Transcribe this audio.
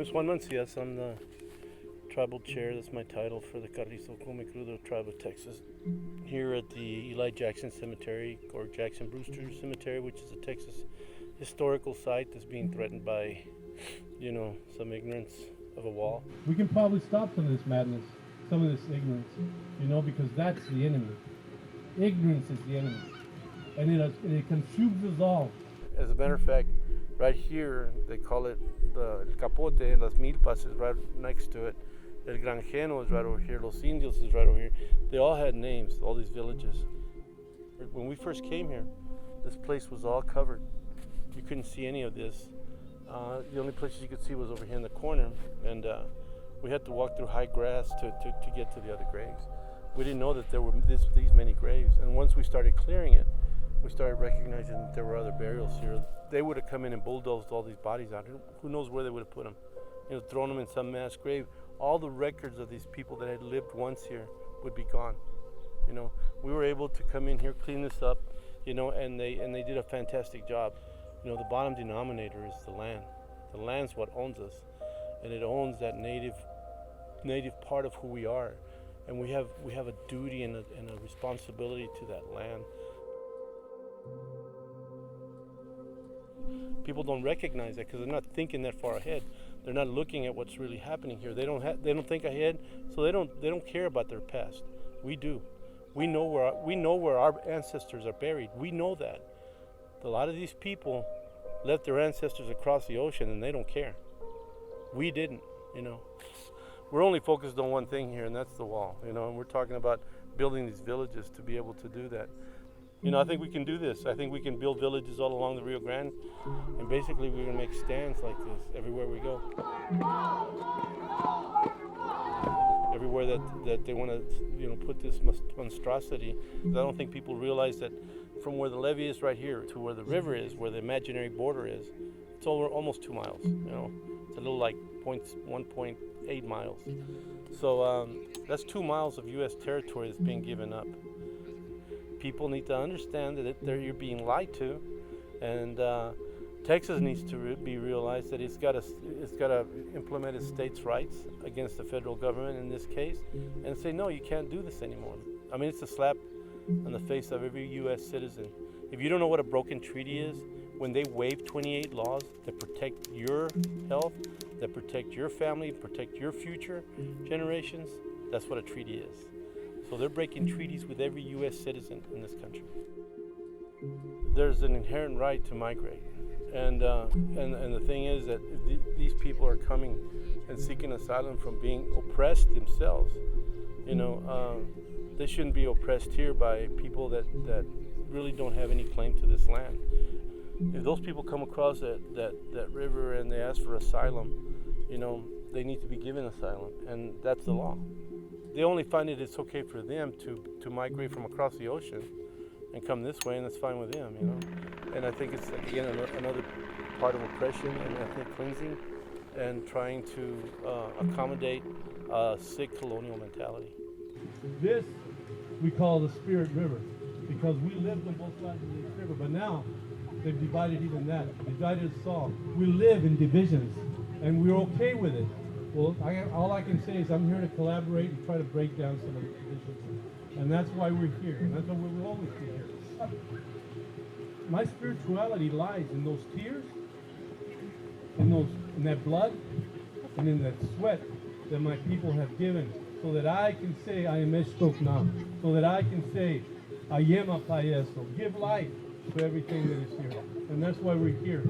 name is Juan Mancias. I'm the tribal chair. That's my title for the Carrizo Comecrudo tribe of Texas. Here at the Eli Jackson Cemetery, or Jackson Brewster Cemetery, which is a Texas historical site that's being threatened by, some ignorance of a wall. We can probably stop some of this madness, some of this ignorance, because that's the enemy. Ignorance is the enemy, and it consumes us all. As a matter of fact, right here, they call it the El Capote, and Las Milpas is right next to it. El Granjeno is right over here. Los Indios is right over here. They all had names, all these villages. When we first came here, this place was all covered. You couldn't see any of this. The only places you could see was over here in the corner, and we had to walk through high grass to get to the other graves. We didn't know that there were these many graves, and once we started clearing it, we started recognizing that there were other burials here. They would have come in and bulldozed all these bodies out. Who knows where they would have put them? Thrown them in some mass grave. All the records of these people that had lived once here would be gone. We were able to come in here, clean this up, and they did a fantastic job. The bottom denominator is the land. The land's what owns us, and it owns that native part of who we are, and we have a duty and a responsibility to that land. People don't recognize that because they're not thinking that far ahead. They're not looking at what's really happening here. They don't think ahead, so they don't care about their past. We do. We know where our ancestors are buried. We know that. A lot of these people left their ancestors across the ocean, and they don't care. We didn't. We're only focused on one thing here, and that's the wall. And we're talking about building these villages to be able to do that. I think we can do this. I think we can build villages all along the Rio Grande, and basically we're going to make stands like this everywhere we go. Everywhere that they want to, put this monstrosity. I don't think people realize that from where the levee is right here to where the river is, where the imaginary border is, it's over almost 2 miles. It's a little like 1.8 miles. So that's 2 miles of U.S. territory that's being given up. People need to understand that you're being lied to, and Texas needs to be realized that it's got to implement its states' rights against the federal government in this case, and say no, you can't do this anymore. I mean, it's a slap on the face of every U.S. citizen. If you don't know what a broken treaty is, when they waive 28 laws that protect your health, that protect your family, protect your future generations, that's what a treaty is. So they're breaking treaties with every U.S. citizen in this country. There's an inherent right to migrate, and the thing is that these people are coming and seeking asylum from being oppressed themselves. They shouldn't be oppressed here by people that really don't have any claim to this land. If those people come across that river and they ask for asylum, they need to be given asylum, and that's the law. They only find it's okay for them to migrate from across the ocean and come this way, and that's fine with them, And I think it's, again, another part of oppression and ethnic cleansing and trying to accommodate a sick colonial mentality. This we call the Spirit River because we lived on both sides of this river, but now they've divided even that. Divided us all. We live in divisions, and we're okay with it. Well, all I can say is I'm here to collaborate and try to break down some of the divisions. And that's why we're here. And that's why we will always be here. My spirituality lies in those tears, in that blood, and in that sweat that my people have given, so that I can say I am Esto'k Gna, so that I can say I am a payeso, give life to everything that is here. And that's why we're here.